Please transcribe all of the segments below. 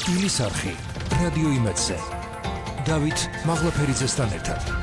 ტკილის არხი რადიო იმედზე დავით მაღლაფერიძესთან ერთად.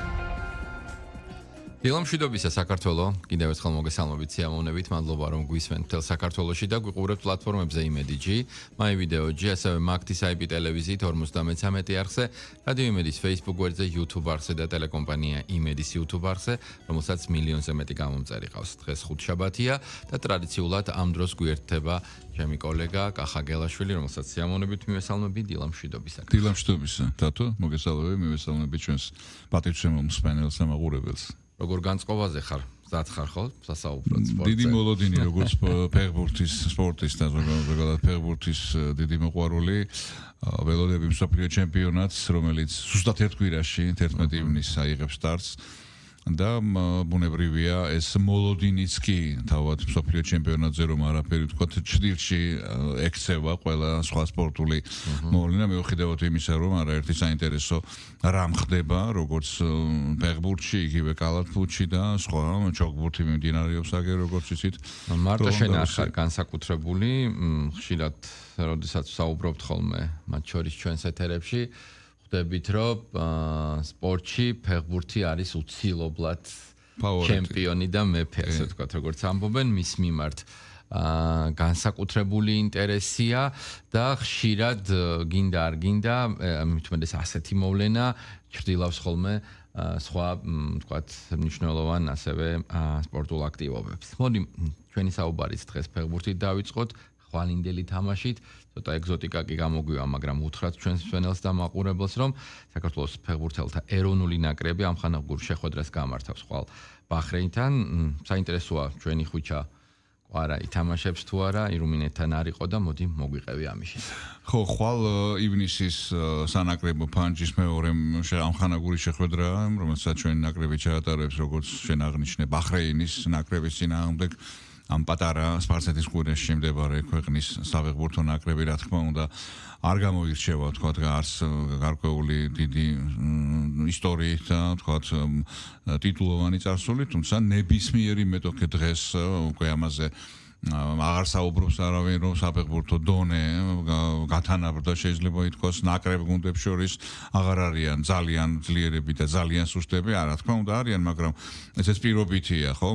დილამშვიდობისა საქართველო, კიდევ ერთხელ მოგესალმებით სიამოვნებით, მადლობა რომ გვისმენთ მთელ საქართველოში და გვიყურებთ პლატფორმებზე იმედიჯი, მაი ვიდეოჯი, ასევე მაგთის IP ტელევიზიით 53 არხზე, რადიო იმედის Facebook გვერდზე, YouTube არხზე და ტელეკომპანია იმედის YouTube არხზე, რომელსაც მილიონზე მეტი გამომწერი ყავს. დღეს ხუთშაბათია და ტრადიციულად ამ დროს გვიერთდება ჩემი კოლეგა კახა გელაშვილი, რომელსაც სიამოვნებით მივესალმები დილამშვიდობისა. დილამშვიდობისა, თათო, მოგესალმები, მივესალმებით ჩვენს პატივცემულ მსმენელს და მაყურებელს. როგორ განწყობაზე ხარ? მზად ხარ ხო? სასაუბროდ სპორტზე. დიდი მოლოდინი როგორც ფეხბურთის სპორტის და ზოგადად ფეხბურთის დიდი მოყვარული ველოდები მსოფლიო ჩემპიონატს, რომელიც ზუსტად ერთ კვირაში 11 ივნისს აიღებს სტარტს. და ბუნებრივია ეს მოლოდინიც კი თავად მსოფლიო ჩემპიონატზე რომ არაფერი თქვა ჭრილში ექცევა ყველა სხვა სპორტული მოვლენა მიუხედავად იმისა რომ არაერთი საინტერესო რამ ხდება როგორც ფეხბურთში იგივე კალათბურთში და სხვა ჩოგბურთი მიმდინარეობს აგერ როგორც იცით მარტო შენ არ ხარ განსაკუთრებული ხშირად როდესაც საუბრობთ ხოლმე მათ შორის ჩვენს ეთერებში ხდებით რომ სპორტში ფეხბურთი არის უცილობლად ჩემპიონი და მეფე ასე ვთქვათ როგორც ამბობენ მის მიმართ განსაკუთრებული ინტერესია და ხშირად გინდა არ გინდა მithumedes ასეთი მოვლენა ჭრილავს ხოლმე სხვა ვთქვათ მნიშვნელოვან ასევე სპორტულ აქტივობებს. მოდი ჩვენი საუბარიც დღეს ფეხბურთით დავიწყოთ. ხვალინდელი თამაშით, ცოტა ეგზოტიკა კი გამოგვივა, მაგრამ უთხრათ ჩვენს მსმენელს და მაყურებელს, რომ საქართველოს ფეხბურთელთა ეროვნული ნაკრები ამხანაგურ შეხვედრას გამართავს ხვალ ბაჰრეინთან. საინტერესოა ჩვენი ხვიჩა ყვარა ითამაშებს თუ არა, ირუმინეთთან არ იყო და მოდი მოგვიყევი ამის შესახებ. ხო, ხვალ ივნისის სანაკრებო ფანჯის მეორე ამხანაგური შეხვედრა, რომელსაც ჩვენი ნაკრები ჩაატარებს, როგორც შენ აღნიშნე, ბაჰრეინის ნაკრების წინააღმდეგ. ამ პატარა სპარსეთის ყურეში მდებარე ქვეყნის საფეხბურთო ნაკრები რა თქმა უნდა არ გამოირჩევა თქვა არც გარკვეული დიდი ისტორიით და თქვა ტიტულოვანი წარსული, თუმცა ნებისმიერი მეტოქე დღეს უკვე ამაზე აღარ საუბრობს არავინ რომ საფეხბურთო დონე გათანაბრდა შეიძლება ითქვას ნაკრებ გუნდებს შორის აღარ არიან ძალიან ძლიერები და ძალიან სუსტები რა თქმა უნდა არიან მაგრამ ესეც პირობითია ხო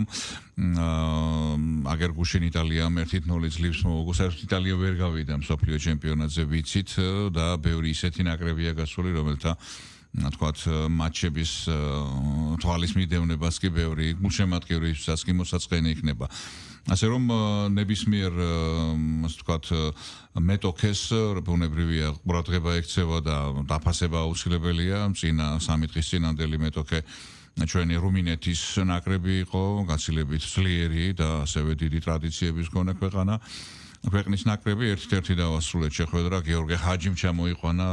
აგერ გუშინ იტალიამ 1-0 ძლივს მოუგო საერთოდ იტალია ვერ გავიდა მსოფლიო ჩემპიონატზე ვიცით და ბევრი ისეთი ნაკრებია გასული რომელთა თქვათ მატჩების თვალის მიდევნებას კი ბევრი გულშემატკივრისას კი მოსაწყენი იქნება. ასე რომ ნებისმიერ ასე ვთქვათ მეტოქეს ბუნებრივია ყურადღება ექცევა და დაფასება აუცილებელია წინა 3 დღის წინანდელი მეტოქე ჩვენი რუმინეთის ნაკრები იყო გაცილებით ძლიერი და ასევე დიდი ტრადიციების მქონე ქვეყანა ქვეყნის ნაკრები ერთ-ერთი დავასრულეთ შეხვედრა გეორგე ჰაჯიმ ჩამოიყვანა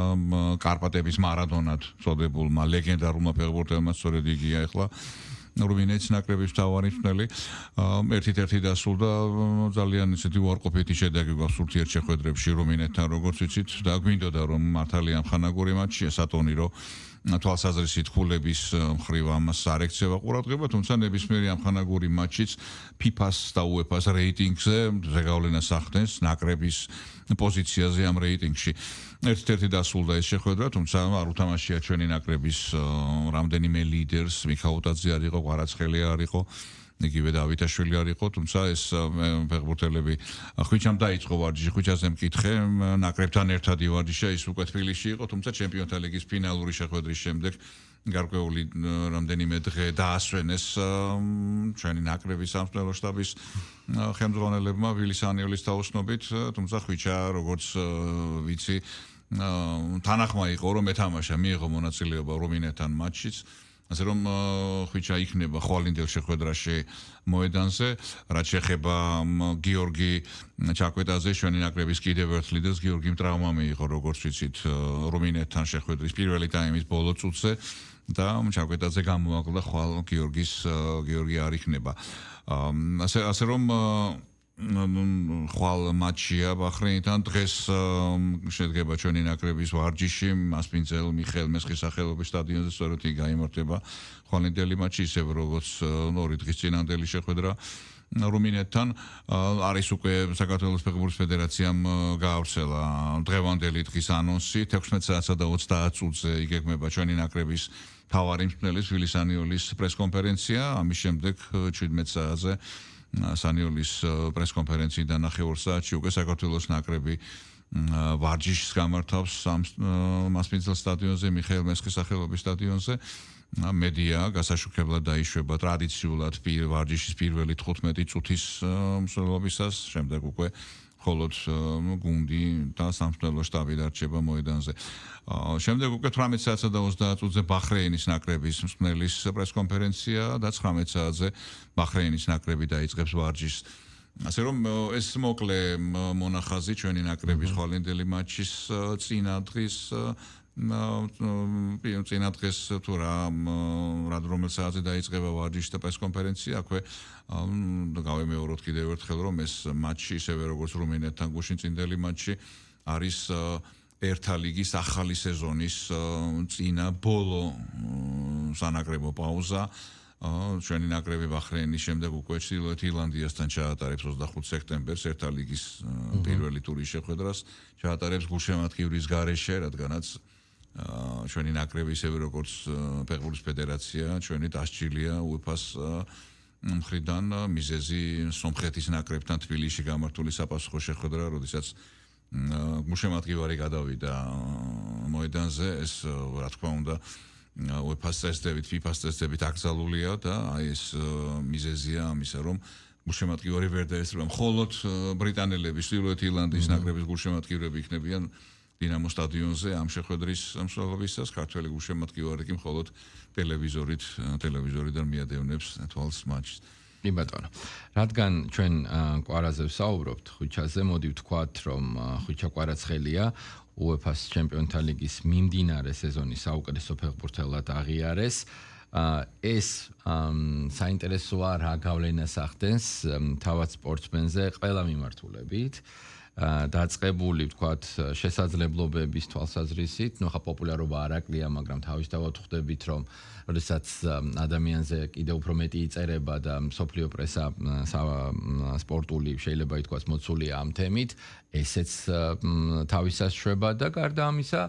კარპატების მარადონად წოდებულმა ლეგენდარულმა ფეხბურთელმა სწორედ იგია ახლა რუმინეთის ნაკრების მთავარი მწვრთნელი ერთ-ერთი დასრულდა ძალიან ისეთი უარყოფითი შედეგი გვაქვს ურთიერთ შეხვედრებში რუმინეთთან როგორც ვიცით და გვინდოდა რომ მართალია ამხანაგური მატჩია სატონირო თვალსაზრისით ქულების მხრივ ამას არ ექცევა ყურადღება, თუმცა ნებისმიერი ამხანაგური მატჩიც FIFA-ს და UEFA-ს რეიტინგზე ზეგავლენას ახდენს ნაკრების პოზიციაზე ამ რეიტინგში. ერთ-ერთი დასრულდა ეს შეხვედრა, თუმცა არ უთამაშია ჩვენი ნაკრების რამდენიმე ლიდერს, მიხაუტაძე არ იყო, ყვარაცხელი არ იყო. იგივე დავითაშვილი არ იყო, თუმცა ეს ფეხბურთელები ხვიჩამ დაიწყო ვარჯიში, ხვიჩაზე მკითხე, ნაკრებთან ერთად ივარჯიშა, ის უკვე თბილისში იყო, თუმცა ჩემპიონთა ლიგის ფინალური შეხვედრის შემდეგ გარკვეული რამდენიმე დღე დაასვენეს ჩვენი ნაკრების სამწვრთნელო შტაბის ხელმძღვანელებმა ვილის ანიოლის თაოსნობით, თუმცა ხვიჩა როგორც ვიცი თანახმა იყო რომ ეთამაშა, მიიღო მონაწილეობა რუმინეთთან მატჩშიც. ასე რომ ხვიჩა იქნება ხვალინდელ შეხვედრაში მოედანზე, რაც შეეხება გიორგი ჩაკვეტაძე, ჩვენი ნაკრების კიდევ ერთ ლიდერს, გიორგიმ ტრავმა მიიღო, როგორც ვიცით, რუმინეთთან შეხვედრის პირველი ტაიმის ბოლო წუთზე და ჩაკვეტაძე გამოაკლდა ხვალ გიორგი არ იქნება. ასე რომ ხვალ მატჩია ბაჰრეინთან დღეს შედგება ჩვენი ნაკრების ვარჯიში მასპინძელ მიხეილ მესხის სახელობის სტადიონზე სწორედ იქ გაიმართება ხვალინდელი მატჩი ისევ როგორც 2 დღის წინანდელი შეხვედრა რუმინეთთან არის უკვე საქართველოს ფეხბურთის ფედერაციამ გაავრცელა დღევანდელი დღის ანონსი 16 საათსა და 30 წუთზე იგეგმება ჩვენი ნაკრების თავარი მსმენელის ვილის სანიოლის პრესკონფერენცია ამის შემდეგ 17 საათზე სანიოლის პრესკონფერენციიდან 9 საათში უკვე საქართველოს ნაკრები ვარჯიშს გამართავს მასპინძელ სტადიონზე მიხეილ მესხის სახელობის სტადიონზე მედია გასაშუქებლად დაიშვება ტრადიციულად ვარჯიშის პირველი 15 წუთის მსვლელობისას შემდეგ უკვე მხოლოდ გუნდი და სამსვლელო შტაბი დარჩება მოედანზე. შემდეგ უკვე 18 საათსა და 30 წუთზე ბაჰრეინის ნაკრების მსმენელის პრესკონფერენცია და 19 საათზე ბაჰრეინის ნაკრები დაიწყებს ვარჯიშს. ასე რომ ეს მოკლე მონახაზი ჩვენი ნაკრების ხვალინდელი მატჩის წინა დღეს თუ რა რომელ საათზე დაიწყება ვარჯიში და პრესკონფერენცია აქვე გავემეოროთ კიდევ ერთხელ რომ ეს მატჩი ისევე როგორც რუმინეთთან გუშინ წინდელი მატჩი არის ერთა ლიგის ახალი სეზონის წინა ბოლო სანაკრებო პაუზა ჩვენი ნაკრები ბაჰრეინის შემდეგ უკვე ჩრდილოეთ ირლანდიასთან ჩაატარებს 25 სექტემბერს ერთა ლიგის პირველი ტურის შეხვედრას ჩაატარებს გულშემატკივრის გარეშე რადგანაც ჩვენი ნაკრები ისევე როგორც ფეხბურთის ფედერაცია ჩვენი დასჯილია UEFA-ს მხრიდან მიზეზი სომხეთის ნაკრებთან თბილისში გამართული საპასუხო შეხვედრა როდესაც გულშემატკივარი გადავიდა მოედანზე ეს რა თქმა უნდა UEFA-ს წესდებით, FIFA-ს წესდებით აკრძალულია და აი ეს მიზეზია ამისა, რომ გულშემატკივარი ვერ დაესწრება. მხოლოდ ბრიტანელები, ჩრდილოეთ ირლანდიის ნაკრების გულშემატკივრები იქნებიან დინამო სტადიონზე ამ შეხვედრის მსვლელობისას, ქართველი გულშემატკივარი კი მხოლოდ ტელევიზორიდან მიადევნებს თვალს მატჩს. კი ბატონო. რადგან ჩვენ კვარაზე ვსაუბრობთ, ხვიჩაზე, მოდი ვთქვათ, რომ ხვიჩა კვარაცხელია UEFA-ს ჩემპიონთა ლიგის მიმდინარე სეზონის საუკეთესო ფეხბურთელად აღიარეს. ეს საინტერესოა რა გავლენას ახდენს თავად სპორტსმენზე ყველა მიმართულებით. დაწყებული ვთქვათ შესაძლებლობების თვალსაზრისით, ნუ ხა პოპულარობა არ აკლია, მაგრამ თავისთავად ხვდებით, რომ როდესაც ადამიანზე კიდევ უფრო მეტი იწერება და მსოფლიო პრესა სპორტული შეიძლება ითქვას მოცულია ამ თემით, ესეც თავისას შვება და გარდა ამისა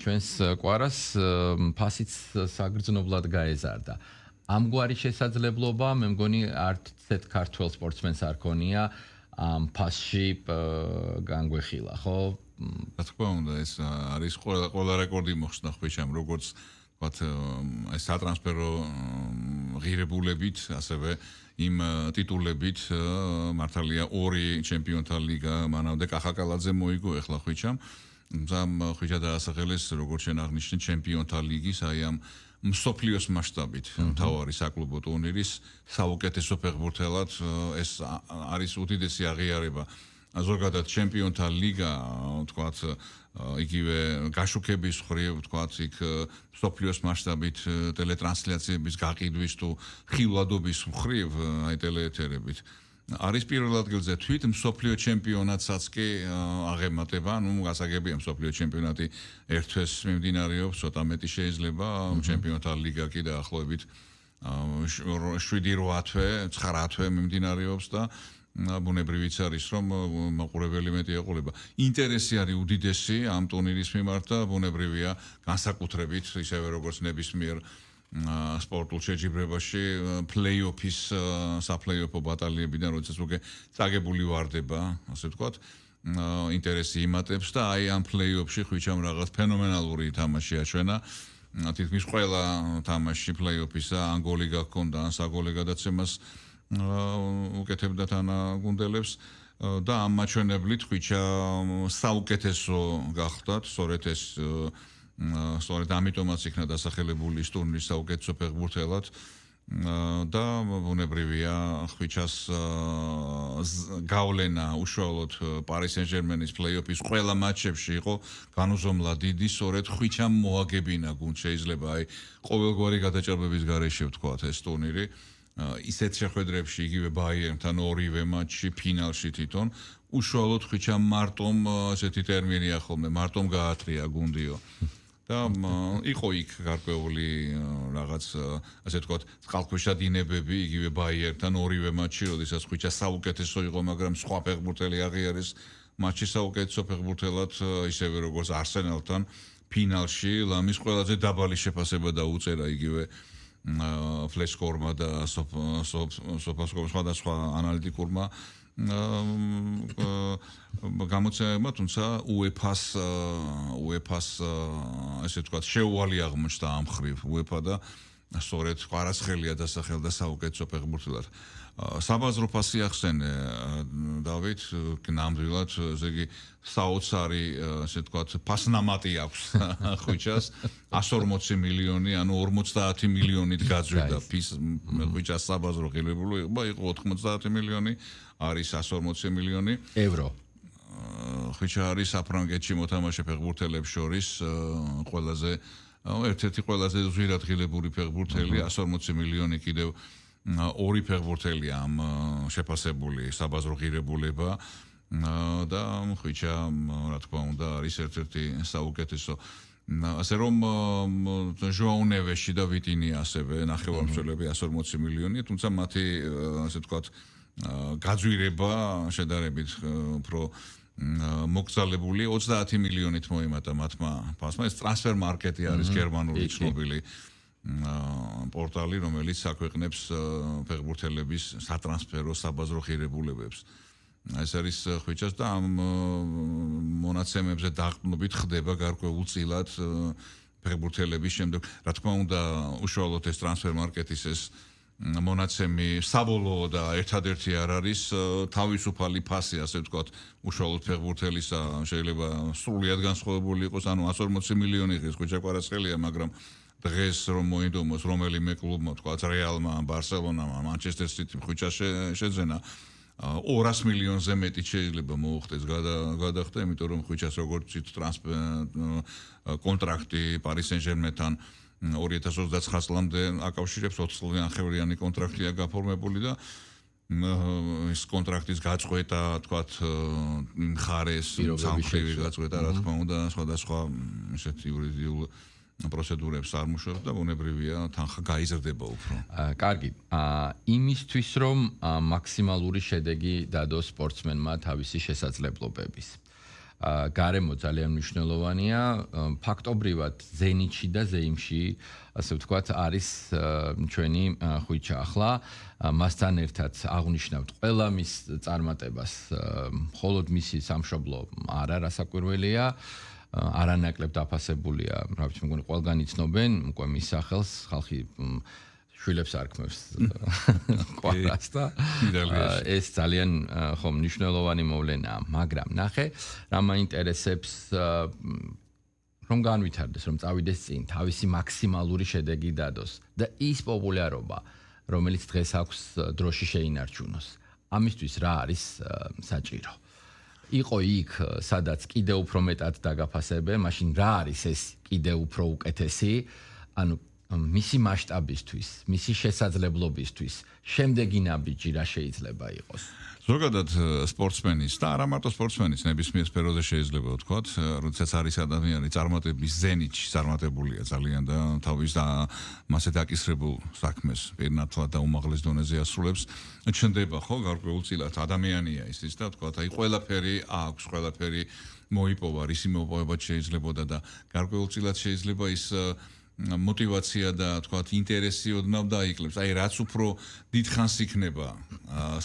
ჩვენს კვარას ფასიც საგრძნობლად გაეზარდა. ამგვარი შესაძლებლობა მე მგონი არც ერთ ქართველ სპორტსმენს არ ქონია ამ ფასში განგვეხილა, ხო? რა თქმა უნდა, ეს არის ყველა რეკორდი მოხსნა ხვიჩამ, როგორც ვთქვათ, ეს სატრანსფერო ღირებულებით, ასევე იმ ტიტულებით, მართალია 2 ჩემპიონთა ლიგა, მანამდე კახაკალაძე მოიგო ეხლა ხვიჩამ. ზამ ხვიჩა დაასახელეს, როგორც შენ აღნიშნე, ჩემპიონთა ლიგის, აი ამ მსოფლიოს მასშტაბით მთავარი საკლუბო ტურნირის საუკეთესო ფეხბურთელად ეს არის უდიდესი აღიარება. ზოგადად ჩემპიონთა ლიგა, ვთქვათ, იგივე გაშუქების მხრივ, ვთქვათ, იქ მსოფლიოს მასშტაბით ტელეტრანსლაციების გაყიდვის თუ ხილვადობის მხრივ, აი ტელეეთერებით არის პირველ ადგილზე თვით მსოფლიო ჩემპიონატსაც კი აღემატება, ნუ გასაგებია მსოფლიო ჩემპიონატი ერთ თვეს მიმდინარეობს, ცოტა მეტი შეიძლება, ჩემპიონთა ლიგა კი დაახლოებით 7-8 თვე, 9 თვე მიმდინარეობს და ბუნებრივიც არის, რომ მაყურებელი მეტი ეყოლება. ინტერესი არის უდიდესი ამ ტურნირის მიმართ და ბუნებრივია განსაკუთრებით ისევე როგორც ნებისმიერ სპორტულ შეჯიბრებაში პლეი-ოფის საპლეი-ოფო ბატალიებიდან როდესაც უკვე წაგებული ვარდება, ასე ვთქვათ, ინტერესი იმატებს და აი ამ პლეი-ოფში ხვიჩამ რაღაც ფენომენალური თამაში აჩვენა. თითქმის ყველა თამაში პლეი-ოფისა ან გოლი გაქონდა, ან საგოლე გადაცემას უკეთებდა თანაგუნდელებს და ამ მაჩვენებლით ხვიჩა საუკეთესო გახდათ, სწორედ ეს სწორედ ამიტომაც იქნა დასახელებული ის ტურნირის საუკეთესო ფეხბურთელად და ბუნებრივია ხვიჩას გავლენა უშუალოდ პარი სენ-ჟერმენის პლეი-ოფის ყველა მატჩებში იყო განუზომლა დიდი, სწორედ ხვიჩამ მოაგებინა გუნდ შეიძლება აი ყოველგვარი გადაჭარბების გარეშე ვთქვათ ეს ტურნირი ისეთ შეხვედრებში იგივე ბაიერნთან ორივე მატჩში ფინალში თვითონ უშუალოდ ხვიჩამ მარტომ ესეთი ტერმინია ხოლმე მარტომ გაატრია გუნდიო და იყო იქ გარკვეული რაღაც ასე ვთქვათ, წყალქვეშა დინებები იგივე ბაიერთან ორივე მატჩი, როდესაც ხვიჩა საუკეთესო იყო, მაგრამ სხვა ფეხბურთელი აღიარეს მატჩის საუკეთესო ფეხბურთელად, ისევე როგორც არსენალთან ფინალში, ლამის ყველაზე დაბალი შეფასება დაუწერა იგივე ფლეშკორმა და სოფასკომ სხვადასხვა ანალიტიკურმა გამოცემებმა, თუმცა UEFA-ს ასე ვთქვათ, შეუვალი აღმოჩნდა ამ ხრივ UEFA და სწორედ ყვარაცხელია დასახელდა საუკეთესო ფეხბურთელად. საბაზრო ფასი ახსენე დავით, ნამდვილად, ესე იგი საოცარი, ასე ვთქვათ, ფასნამატი აქვს ხვიჩას 140 მილიონი, ანუ 50 მილიონით გაძვირდა ხვიჩას საბაზრო ღირებულება, იყო 90 მილიონი, არის 140 მილიონი ევრო. ხვიჩა არის საფრანგეთში მოთამაშე ფეხბურთელებს შორის ყველაზე ერთ-ერთი ყველაზე ზვირადღირებული ფეხბურთელი, 140 მილიონი კიდევ ორი ფეხბურთელია ამ შეფასებული საბაზრო ღირებულება და ხვიჩა, რა თქმა უნდა, არის ერთ-ერთი საუკეთესო. ასე რომ ჟოაუ ნევეში და ვიტინია ასევე ნახევარმცველები 140 მილიონია, თუმცა მათი ასე ვთქვათ გაძვირება შედარებით უფრო მოგზალებული 30 მილიონით მოიმატა მათმა ფასმა. ეს ტრანსფერ მარკეტი არის გერმანული ცნობილი პორტალი, რომელიც აქვეყნებს ფეხბურთელების სატრანსფერო საბაზრო ღირებულებებს. ეს არის ხვიჩას და ამ მონაცემებზე დაყრდნობით ხდება გარკვეულწილად ფეხბურთელების შემდეგ. რა თქმა უნდა, უშუალოდ ეს ტრანსფერ მარკეტის ეს მონაცემი საბოლოო და ერთადერთი არ არის თავისუფალი ფასი, ასე ვთქვათ, უშუალოდ ფეხბურთელისა, შეიძლება სრულიად განსხვავებული იყოს, ანუ 140 მილიონი ღირს ხვიჩა კვარაცხელია, მაგრამ დღეს რომ მოინდომოს რომელიმე კლუბმა, თქვათ რეალმა, ბარსელონამ, მანჩესტერ სიტიმ ხვიჩა შეძენა 200 მილიონზე მეტი შეიძლება მოუხდეს გადახდა, იმიტომ რომ ხვიჩას როგორც ვთქვით, კონტრაქტი პარი სენ-ჟერმენთან 2029 წლამდე აკავშირებს 20 წლიანი ხელიანი კონტრაქტია გაფორმებული და ეს კონტრაქტის გაწყვეტა, თქვათ, მხარეს სამხრივი გაწყვეტა, რა თქმა უნდა, სხვადასხვა ესეთი იურიდიულ პროცედურებს არ მუშაობს და ბუნებრივია თანხა გაიზრდება უფრო. კარგი. იმისთვის რომ მაქსიმალური შედეგი დადოს სპორტსმენმა თავისი შესაძლებლობების. გარემო ძალიან მნიშვნელოვანია. ფაქტობრივად ზენიტში და ზეიმში, ასე ვთქვათ, არის ჩვენი ხვიჩა ახლა. მასთან ერთად აღნიშნავთ ყველა მის წარმატებას, მხოლოდ მისი სამშობლო არა რასაკვირველია. არანაკლებ დაფასებულია, რა ვიცი, მგონი ყველგან იცნობენ, უკვე მის სახელს, ხალხი შვილებს არქმევს ყვარას და ეს ძალიან ხომ მნიშვნელოვანი მოვლენაა, მაგრამ ნახე, რა მაინტერესებს რომ განვითარდეს, რომ წავიდეს წინ, თავისი მაქსიმალური შედეგი დადოს და ის პოპულარობა, რომელიც დღეს აქვს დროში შეინარჩუნოს. ამისთვის რა არის საჭირო? იყო იქ, სადაც კიდევ უფრო მეტად დაგაფასებენ, მაშინ რა არის ეს კიდევ უფრო უკეთესი? ანუ მისი მასშტაბისთვის, მისი შესაძლებლობისთვის, შემდეგი ნაბიჯი რა შეიძლება იყოს? ზოგადად სპორტსმენის და არა მარტო სპორტსმენის ნებისმიერ სფეროზე შეიძლება ვთქვათ, როდესაც არის ადამიანი წარმატების ზენიტში, წარმატებულია ძალიან და თავის და მასე დაკისრებულ საქმეს პირნათლად და უმაღლეს დონეზე ასრულებს, ჩნდება ხო გარკვეულწილად ადამიანია ის და ვთქვათ, აი ყველაფერი აქვს, ყველაფერი მოიპოვა, ისი მოპოვებაც შეიძლებოდა და გარკვეულწილად შეიძლება ის мотивация და თქვათ ინტერესი ოდნავ დაიკლებს. აი რაც უფრო დიდხანს იქნება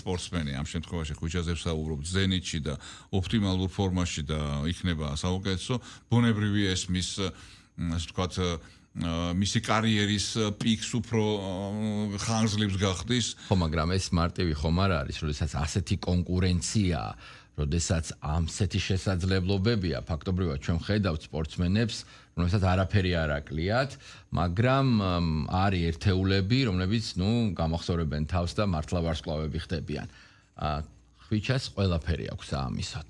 სპორტსმენი ამ შემთხვევაში ხვიჩაზე ვსაუბრობთ ზენიტში და ოპტიმალურ ფორმაში და იქნება საუკეთესო, ბუნებრივია ეს მის ასე ვთქვათ მისი კარიერის პიკს უფრო ხანგრძლივს გახდის. ხო, მაგრამ ეს მარტივი ხომ არ არის, როდესაც ასეთი კონკურენციაა, როდესაც ამსეთი შესაძლებლობებია, ფაქტობრივად ჩვენ ხედავთ სპორტსმენებს, რომელსაც არაფერი არ აკლიათ, მაგრამ არის ერთეულები, რომლებიც, გამახსოვრებენ თავს და მართლა ვარსკვლავები ხდებიან. ხვიჩას ყველაფერი აქვს ამისოთ.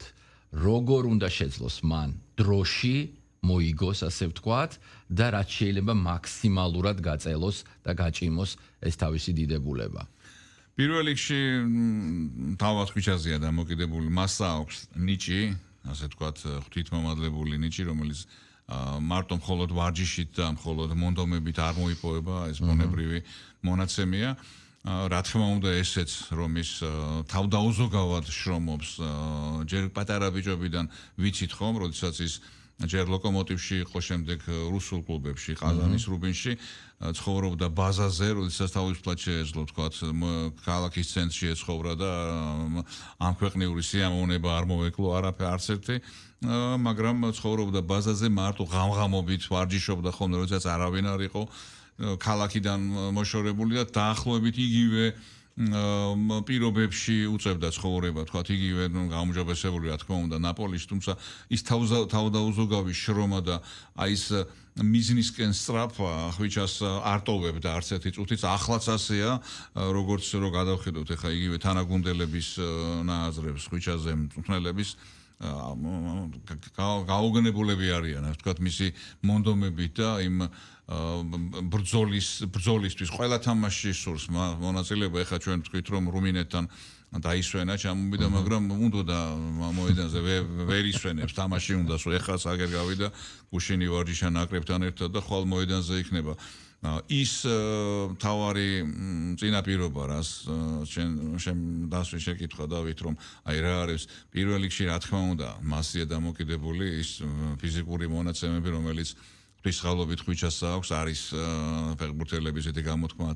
როგორ უნდა შეძლოს მან დროში მოიგოს, ასე ვთქვათ, და რაც შეიძლება მაქსიმალურად გაწელოს და გაჭიმოს ეს თავისი დიდებულება. პირველ რიგში თავად ხვიჩაზეა დამოკიდებული, მასა აქვს ნიჭი, ასე ვთქვათ, ღვთითმომადლებული ნიჭი, რომელიც მარტო მხოლოდ ვარჯიშით და მხოლოდ მონდომებით არ მოიპოვება, ეს ბუნებრივი მონაცემია. რა თქმა უნდა, ესეც რომ ის თავდაუზოგავად შრომობს, ჯერ პატარა ბიჭობიდან ვიცით ხომ, როდესაც ის ჯერ ლოკომოტივში იყო, შემდეგ რუსულ კლუბებში, ყაზანის რუბინში ცხოვრობდა ბაზაზე, როდესაც თავისუფლად შეეძლო, თქვათ, ქალაქის ცენტრში ეცხოვრა და ამ ქვეყნიური სიამოვნება არ მოეკლო არც ერთი, მაგრამ ცხოვრობდა ბაზაზე, მარტო ღამღამობით ვარჯიშობდა ხოლმე, როდესაც არავინ არ იყო ქალაქიდან მოშორებული და დაახლოებით იგივე პირობებში უწევდა ცხოვრება, თქვათ, იგივე გაუმჯობესებული, რა თქმა უნდა, ნაპოლის, თუმცა ის თავდაუზოგავი შრომა და აი ეს მიზნისკენ სწრაფვა ხვიჩას არტოვებდა არც ერთი წუთიც, ახლაც ასეა, როგორც რო გადავხედოთ ახლა იგივე თანაგუნდელების ნააზრებს ხვიჩაზე მწვრთნელების გაუგნებულები არიან, ასე ვთქვათ, მისი მონდომებით და იმ ბრძოლისთვის ყველა თამაში სურს მონაწილეობა. ეხლა ჩვენ ვთქვით რომ რუმინეთთან დაისვენა, ჩამოვიდა, მაგრამ უნდა მოედანზე ვერ ისვენებს, თამაში უნდა სულ ეხლა აგერ გავიდა გუშინი ვარჯიშა ნაკრებთან ერთად და ხვალ მოედანზე იქნება. ის თავარი წინაპირობა, რას შენ დასვი შეკითხვა დავით, რომ აი რა არის პირველ რიგში, რა თქმა უნდა, მასია დამოკიდებული ის ფიზიკური მონაცემები, რომელიც ფისხალობით ხვიჩას აქვს, არის ფეხბურთელების ესეთი გამოთქმა,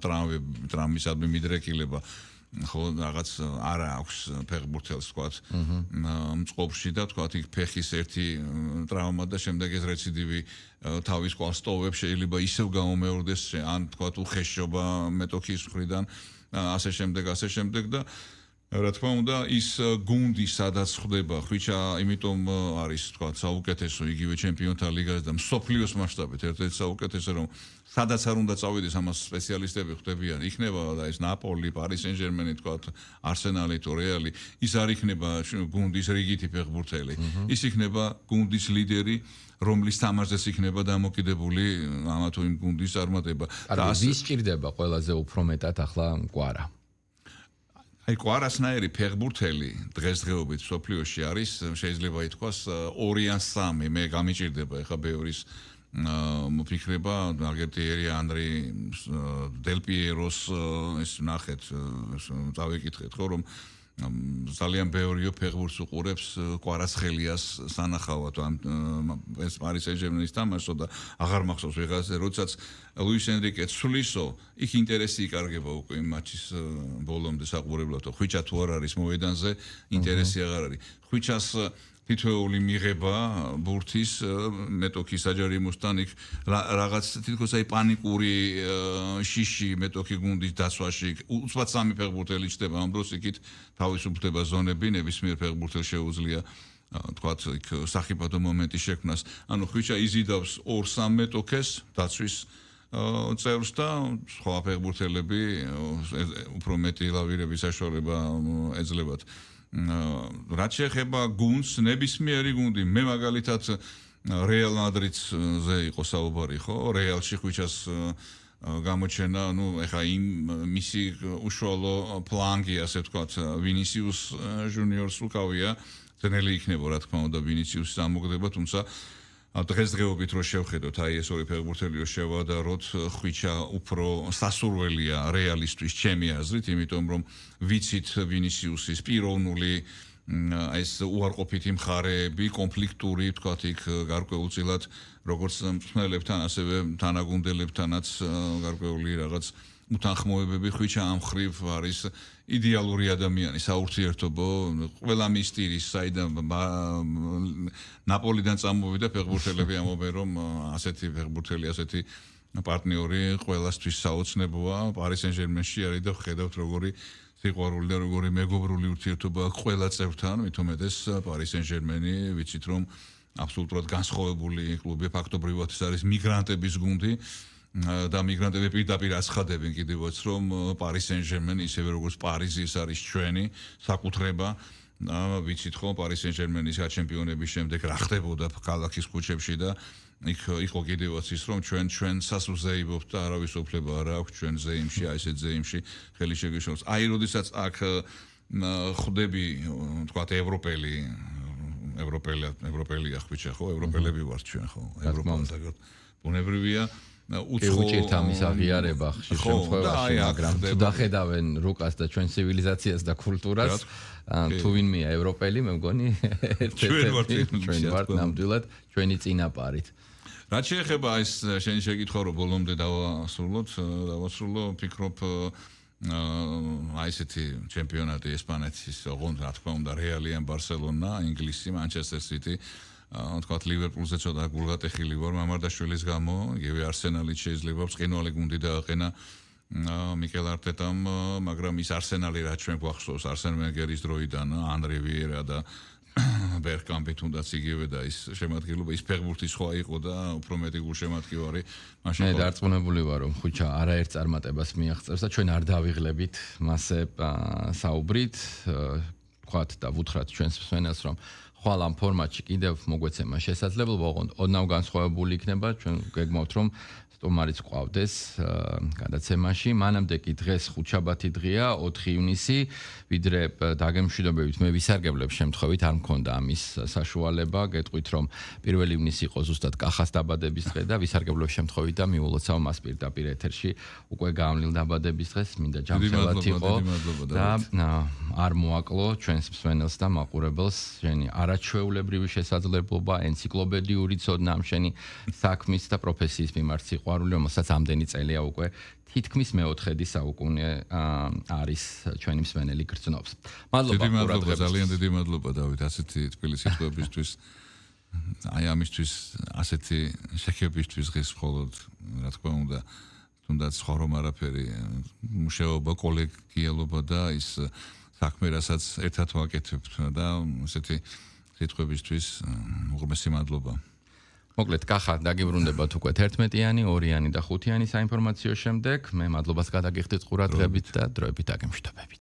ტრამვისადმი მიდრეკილება, ხო, რაღაც არ აქვს ფეხბურთელს, თქვათ, მწყობში და თქვათ, იქ ფეხის ერთი ტრავმა და შემდეგ ეს რეციდივი თავის კვალს ტოვებს, შეიძლება ისევ გაუმეორდეს, ან თქვათ, უხეშობა მეტოქის მხრიდან, ასე შემდეგ და რა თქმა უნდა, ის გუნდი, სადაც ხდება ხვიჩა, იმიტომ არის, თქვათ, საუკეთესო იგივე ჩემპიონთა ლიგაზე და მსოფლიოს მასშტაბით ერთ-ერთი საუკეთესო, რომ სადაც არ უნდა წავიდეს, ამას სპეციალისტები ხვდებიან. იქნება და ეს ნაპოლი, პარი სენ-ჟერმენი, თქვათ, არსენალი თუ რეალი, ის არ იქნება გუნდის რიგითი ფეხბურთელი. ის იქნება გუნდის ლიდერი, რომლის თამაშზეც იქნება დამოკიდებული ამა თუ იმ გუნდის წარმატება. და ვის სჭირდება ყველაზე უფრო მეტად ახლა კვარა? აი კვარასნაირი ფეხბურთელი დღესდღეობით სოფლიოში არის, შეიძლება ითქვას 2 ან 3, მე გამიჭირდება ეხა ბევრის მოფიქრება, აგერტიერი ანდრი დელპიეროს ეს ნახეთ, წავიკითხეთ ხო, რომ ძალიან ბევრიო ფეხბურთს უყურებს კვარაცხელიას სანახავად, ეს პარი სენ-ჟერმენის თამაშო და აღარ მახსოვს ვიღაზე, როდესაც ლუის ენრიკე ცვლისო, იქ ინტერესი იკარგება უკვე იმ მაჩის ბოლომდე საყურებლად, ხვიჩა თუ არ არის მოედანზე, ინტერესი აღარ არის. ხვიჩას თითოეული მიღება ბურთის მეტოქის საჯარიმოსთან იქ რაღაც თითქოს აი პანიკური შიში მეტოქი გუნდის დაცვაში უცბად 3 ფეხბურთელი ჩდება ამ დროს იქით თავისუფლდება ზონები, ნებისმიერ ფეხბურთელს შეუძლია თქვათ იქ სახიფათო მომენტი შექმნას. ანუ ხვიჩა იზიდავს 2-3 მეტოქეს დაცვის წევრს და სხვა ფეხბურთელები უფრო მეტი ლავირების საშუალება ეძლებათ. რაც შეეხება გუნდს, ნებისმიერი გუნდი, მე მაგალითად რეალ მადრიდზე იყო საუბარი, ხო? რეალში ხვიჩას გამოჩენა, ну, ეხა იმ მისი უშუალო ფლანგი, ასე ვთქვათ, ვინისიუს ჟუნიორს უკავია, ძნელი იქნება, რა თქმა უნდა, ვინისიუსის ამოგდება, თუმცა დღესდღეობით რო შევხედოთ, აი ეს ორი ფეხბურთელიო შევადაროთ, ხვიჩა უფრო სასურველია რეალისტვის ჩემი აზრით, იმიტომ რომ ვიცით ვინისიუსის პიროვნული ეს უარყოფითი მხარეები, კონფლიქტური, თქვათ, იქ გარკვეულწილად როგორც მწვრთნელებთან, ასევე თანაგუნდელებთანაც გარკვეული რაღაც უთანხმოებები. ხვიჩა ამ ხრივ არის იდეალური ადამიანი, საურთიერთობო, ყველა მისტირის, საიდან ნაპოლიდან წამოვიდა ფეხბურთელები ამობენ, რომ ასეთი ფეხბურთელი, ასეთი პარტნიორი ყველასთვის საოცნებოა. პარი სენ-ჟერმენში არის და ხედავთ როგორი სიყვარული და როგორი მეგობრული ურთიერთობა აქვს ყველა წევრთან, მით უმეტეს პარი სენ-ჟერმენი, ვიცით რომ აბსოლუტურად განსხვავებული კლუბი, ფაქტობრივად ეს არის მიგრანტების გუნდი. და მიგრანტები პირდაპირ აცხადებენ კიდევაც რომ პარი სენ-ჟერმენი ისევე როგორც პარიზი ეს არის ჩვენი საკუთრება. ვიცით ხო პარი სენ-ჟერმენის ჩემპიონების შემდეგ რა ხდებოდა ქალაქის ქუჩებში და იქ იყო კიდევაც ის რომ ჩვენ სასუზეიბობთ და არავის უფლება არ აქვს ჩვენ ზეიმში, აი ესეთ ზეიმში ხელი შეგეშალოს. აი როდესაც აქ ხვდები თქვათ ევროპელი ევროპელია ხვიჩა ხო, ევროპელები ვართ ჩვენ ხო, ევროპასაგან. ბუნებრივია უჭირთ ამის აღიარება ხშირ შემთხვევაში, მაგრამ თუ დახედავენ რუკას და ჩვენ ცივილიზაციას და კულტურას, თუ ვინმეა ევროპელი, მე მგონი ჩვენ ვართ ნამდვილად ჩვენი წინაპარით. რაც შეეხება ეს შენი შეკითხვა, რომ ბოლომდე დავასრულო, ფიქრობ აი ესეთი ჩემპიონატი ესპანეთის, ოღონდ რა თქმა უნდა, რეალი ან ბარსელონა, ინგლისი, მანჩესტერ სიტი, თქვათ ლივერპულზე ცოტა გულგატეხილი ვარ მამარდაშვილის გამო, იგივე არსენალიც შეიძლება ბრწყინვალე გუნდი დააყენა მიკელ არტეტამ, მაგრამ ის არსენალი რაც ჩვენ გვახსოვს არსენ ვენგერის დროიდან, ანრი ვიერა და ბერგკამპი თუნდაც იგივე და ის შემადგენლობა ის ფეხბურთის სხვა იყო და უფრო მეტი გულშემატკივარი მაშინ მე დარწმუნებული ვარ რომ ხუჩა არაერთ წარმატებას მიაღწევს და ჩვენ არ დავიღლებით მასე საუბრით თქვათ და ვუთხრათ ჩვენს მსმენელს რომ ხვალ ამ ფორმატში კიდევ მოგვეცემა შესაძლებლობა ოღონდ ოდნავ განსხვავებული იქნება ჩვენ გეგმავთ რომ სტუმარიც ყავდეს გადაცემაში მანამდე კი დღეს ხუთშაბათი დღეა 4 ივნისი ვიდრე დაგემშვიდობებით მე ვისარგებლებ შემთხვევით არ მქონდა ამის საშუალება გეტყვით რომ 1 ივნისი იყო ზუსტად კახას დაბადების დღე და ვისარგებლებ შემთხვევით და მიულოცავ მას პირდაპირ ეთერში უკვე გამლილ დაბადების დღეს მინდა ჯანმრთელად იყო და არ მოაკლო ჩვენს მსმენელს და მაყურებელს შენი არაჩვეულებრივი შესაძლებლობა ენციკლოპედიური ცოდნა ამ შენი საქმის და პროფესიის მიმართ სიყვარული რომელსაც ამდენი წელია უკვე თითქმის მეოთხედი საუკუნე არის ჩვენი მსმენელი გრძნობს. მადლობა ყურადღებისთვის. ძალიან დიდი მადლობა დავით ასეთი თბილი სიტყვებისთვის. აი ამისთვის ასეთი შექებისთვის ღირს მხოლოდ რა თქმა უნდა თუნდაც სხვა რომ არაფერი მუშაობა კოლეგიალობა და ის საქმე რასაც ერთად ვაკეთებთ და ასეთი სიტყვებისთვის უღრმესი მადლობა. მოკლედ კახა დაგიბრუნდებათ უკვე 11-იანი, 2-იანი და 5-იანი საინფორმაციო შემდეგ. მე მადლობას გადაგიხდით ყურადღებით და დროებით დაგემშვიდობებით.